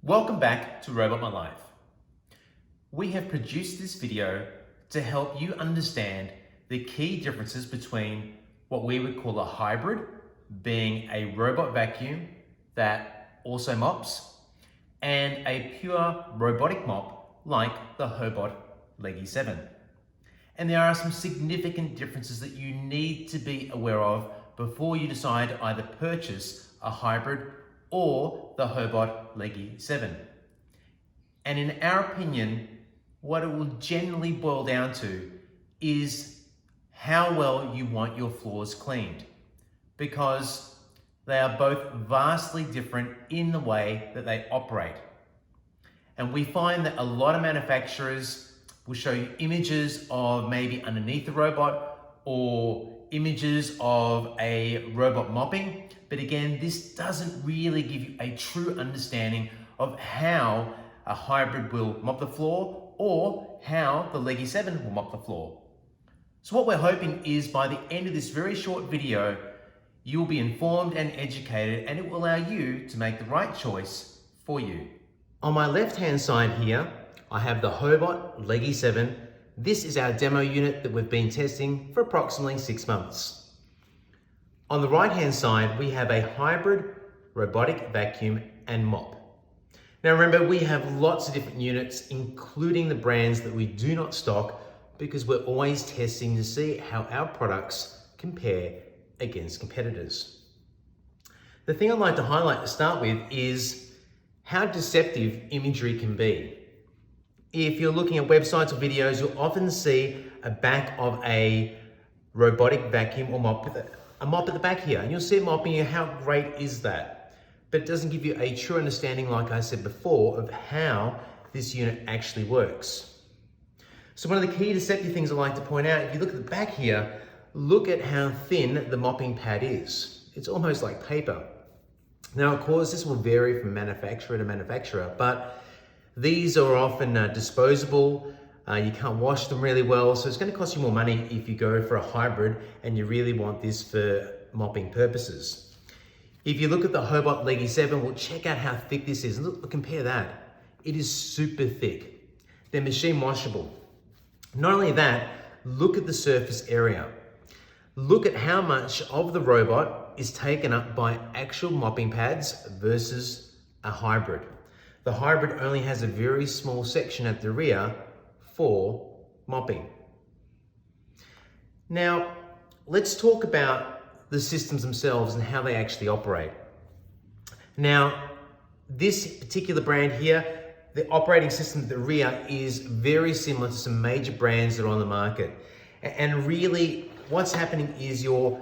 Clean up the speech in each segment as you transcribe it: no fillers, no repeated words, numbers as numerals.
Welcome back to Robot My Life. We have produced this video to help you understand the key differences between what we would call a hybrid, being a robot vacuum that also mops, and a pure robotic mop like the Hobot Leggy 7. And there are some significant differences that you need to be aware of before you decide to either purchase a hybrid or the Hobot Leggy 7. And in our opinion, what it will generally boil down to is how well you want your floors cleaned, because they are both vastly different in the way that they operate. And we find that a lot of manufacturers will show you images of maybe underneath the robot or images of a robot mopping. But again, this doesn't really give you a true understanding of how a hybrid will mop the floor or how the Leggy 7 will mop the floor. So what we're hoping is by the end of this very short video, you'll be informed and educated, and it will allow you to make the right choice for you. On my left-hand side here, I have the Hobot Leggy 7. This is our demo unit that we've been testing for approximately 6 months. On the right-hand side, we have a hybrid robotic vacuum and mop. Now remember, we have lots of different units, including the brands that we do not stock, because we're always testing to see how our products compare against competitors. The thing I'd like to highlight to start with is how deceptive imagery can be. If you're looking at websites or videos, you'll often see a back of a robotic vacuum or mop with a mop at the back here, and you'll see it mopping here. How great is that? But it doesn't give you a true understanding, like I said before, of how this unit actually works. So one of the key deceptive things I like to point out, if you look at the back here, look at how thin the mopping pad is. It's almost like paper. Now, of course, this will vary from manufacturer to manufacturer, but these are often disposable. You can't wash them really well, so it's going to cost you more money if you go for a hybrid and you really want this for mopping purposes. If you look at the Hobot Leggy 7, well, check out how thick this is. Look, compare that. It is super thick. They're machine washable. Not only that, look at the surface area. Look at how much of the robot is taken up by actual mopping pads versus a hybrid. The hybrid only has a very small section at the rear for mopping. Now, let's talk about the systems themselves and how they actually operate. Now, this particular brand here, the operating system at the rear is very similar to some major brands that are on the market. And really, what's happening is you're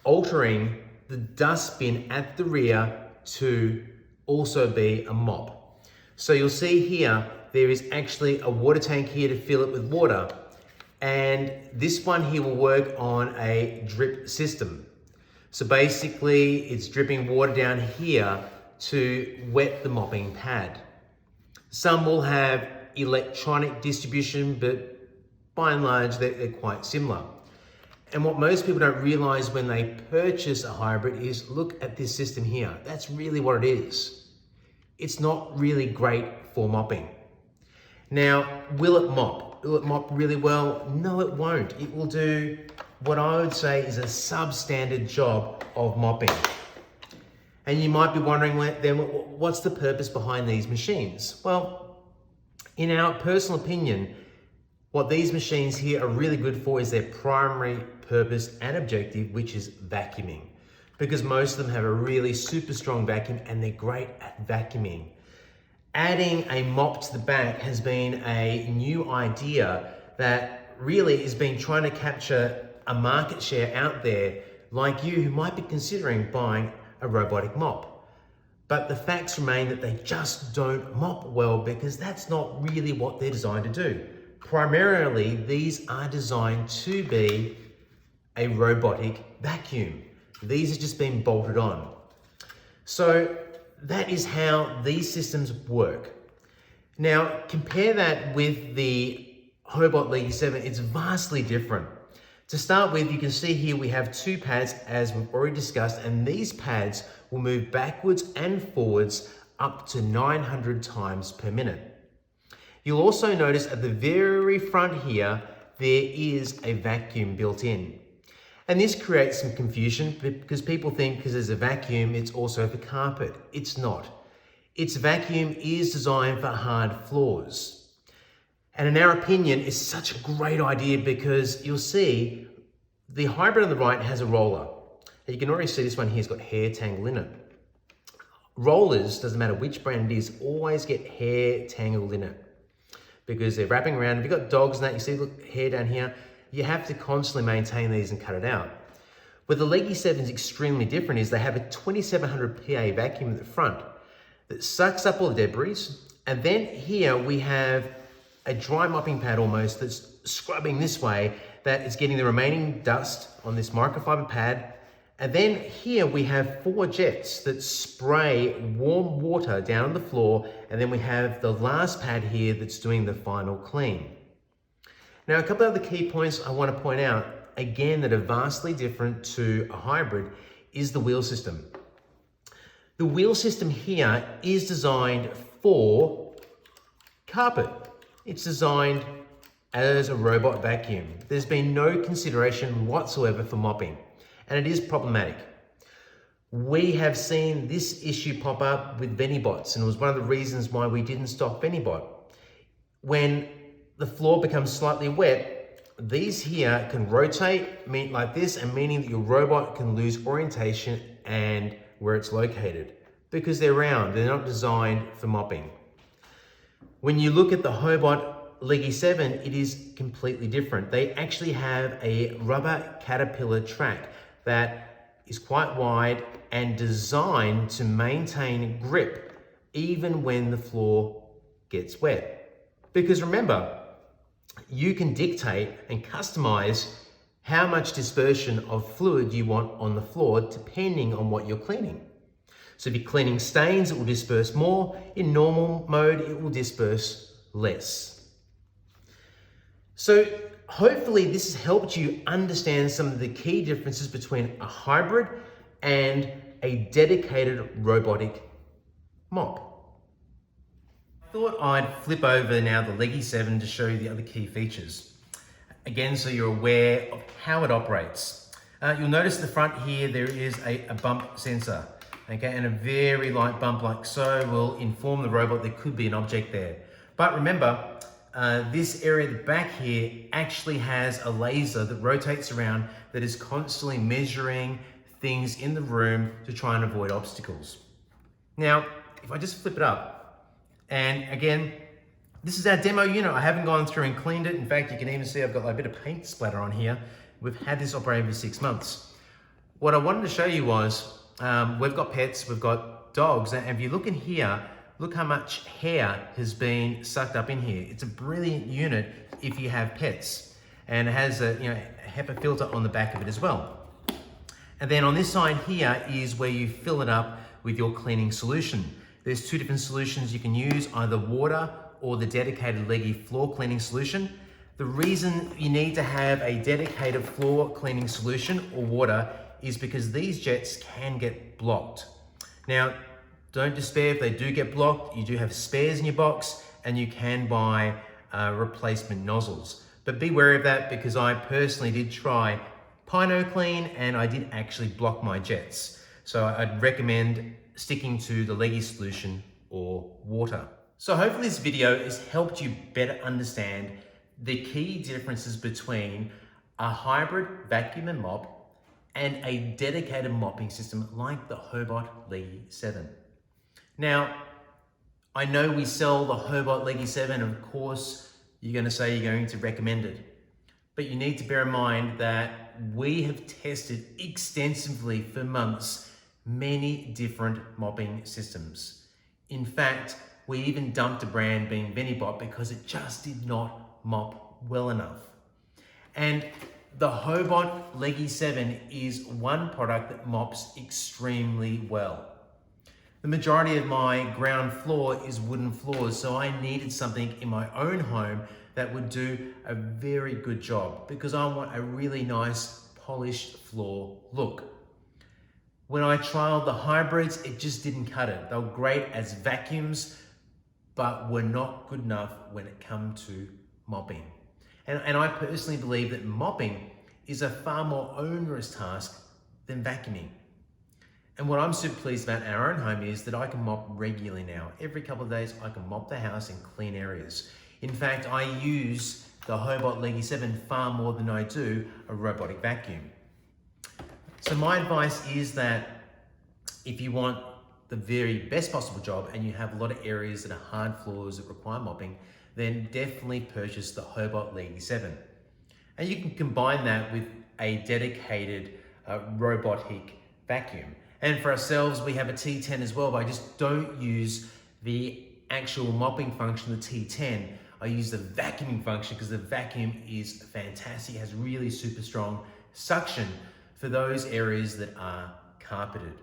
altering the dustbin at the rear to also be a mop. So you'll see here, there is actually a water tank here to fill it with water. And this one here will work on a drip system. So basically, it's dripping water down here to wet the mopping pad. Some will have electronic distribution, but by and large, they're quite similar. And what most people don't realize when they purchase a hybrid is, look at this system here. That's really what it is. It's not really great for mopping. Now, will it mop? Will it mop really well? No, it won't. It will do what I would say is a substandard job of mopping. And you might be wondering, then what's the purpose behind these machines? Well, in our personal opinion, what these machines here are really good for is their primary purpose and objective, which is vacuuming. Because most of them have a really super strong vacuum and they're great at vacuuming. Adding a mop to the back has been a new idea that really has been trying to capture a market share out there like you who might be considering buying a robotic mop. But the facts remain that they just don't mop well, because that's not really what they're designed to do. Primarily, these are designed to be a robotic vacuum. These have just been bolted on. So that is how these systems work. Now, compare that with the Hobot Leggy 7, it's vastly different. To start with, you can see here we have 2 pads, as we've already discussed, and these pads will move backwards and forwards up to 900 times per minute. You'll also notice at the very front here, there is a vacuum built in. And this creates some confusion because people think because there's a vacuum, it's also for carpet. It's not. Its vacuum is designed for hard floors. And in our opinion, it's such a great idea because you'll see the hybrid on the right has a roller. And you can already see this one here has got hair tangle in it. Rollers, doesn't matter which brand it is, always get hair tangled in it because they're wrapping around. If you've got dogs and that, you see look, hair down here, you have to constantly maintain these and cut it out. Where the Leggy 7 is extremely different is they have a 2700 PA vacuum at the front that sucks up all the debris. And then here we have a dry mopping pad almost that's scrubbing this way, that is getting the remaining dust on this microfiber pad. And then here we have 4 jets that spray warm water down on the floor. And then we have the last pad here that's doing the final clean. Now, a couple of the key points I want to point out, again, that are vastly different to a hybrid is the wheel system. The wheel system here is designed for carpet. It's designed as a robot vacuum. There's been no consideration whatsoever for mopping, and it is problematic. We have seen this issue pop up with Venibots, and it was one of the reasons why we didn't stock Venibot. When the floor becomes slightly wet, these here can rotate like this, and meaning that your robot can lose orientation and where it's located because they're round, they're not designed for mopping. When you look at the Hobot Leggy 7, it is completely different. They actually have a rubber caterpillar track that is quite wide and designed to maintain grip even when the floor gets wet. Because remember, you can dictate and customize how much dispersion of fluid you want on the floor depending on what you're cleaning. So if you're cleaning stains, it will disperse more. In normal mode, it will disperse less. So hopefully this has helped you understand some of the key differences between a hybrid and a dedicated robotic mop. I thought I'd flip over now the Leggy 7 to show you the other key features. Again, so you're aware of how it operates. You'll notice the front here, there is a bump sensor, okay? And a very light bump like so will inform the robot there could be an object there. But remember, this area at the back here actually has a laser that rotates around that is constantly measuring things in the room to try and avoid obstacles. Now, if I just flip it up, and again, this is our demo unit. I haven't gone through and cleaned it. In fact, you can even see I've got like a bit of paint splatter on here. We've had this operating for 6 months. What I wanted to show you was, we've got pets, we've got dogs, and if you look in here, look how much hair has been sucked up in here. It's a brilliant unit if you have pets, and it has a HEPA filter on the back of it as well. And then on this side here is where you fill it up with your cleaning solution. There's 2 different solutions you can use, either water or the dedicated Leggy floor cleaning solution. The reason you need to have a dedicated floor cleaning solution or water is because these jets can get blocked. Now, don't despair if they do get blocked. You do have spares in your box and you can buy replacement nozzles. But be wary of that because I personally did try PinoClean and I did actually block my jets. So I'd recommend sticking to the Leggy solution or water. So hopefully this video has helped you better understand the key differences between a hybrid vacuum and mop and a dedicated mopping system like the Hobot Leggy 7. Now, I know we sell the Hobot Leggy 7, and of course, you're going to say you're going to recommend it. But you need to bear in mind that we have tested extensively for months many different mopping systems. In fact, we even dumped a brand being Venibot because it just did not mop well enough. And the Hobot Leggy 7 is one product that mops extremely well. The majority of my ground floor is wooden floors, so I needed something in my own home that would do a very good job because I want a really nice polished floor look. When I trialed the hybrids, it just didn't cut it. They were great as vacuums, but were not good enough when it came to mopping. And I personally believe that mopping is a far more onerous task than vacuuming. And what I'm super pleased about our own home is that I can mop regularly now. Every couple of days, I can mop the house and clean areas. In fact, I use the Hobot Leggy 7 far more than I do a robotic vacuum. So my advice is that if you want the very best possible job and you have a lot of areas that are hard floors that require mopping, then definitely purchase the Hobot Leggy 7. And you can combine that with a dedicated robotic vacuum. And for ourselves, we have a T10 as well, but I just don't use the actual mopping function, the T10. I use the vacuuming function because the vacuum is fantastic. It has really super strong suction for those areas that are carpeted.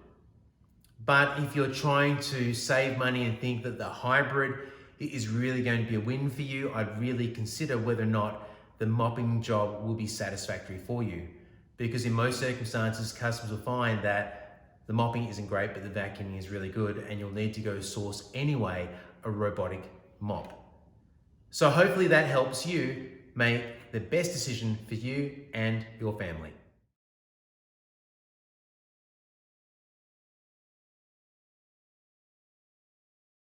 But if you're trying to save money and think that the hybrid is really going to be a win for you, I'd really consider whether or not the mopping job will be satisfactory for you. Because in most circumstances, customers will find that the mopping isn't great, but the vacuuming is really good, and you'll need to go source anyway a robotic mop. So hopefully that helps you make the best decision for you and your family.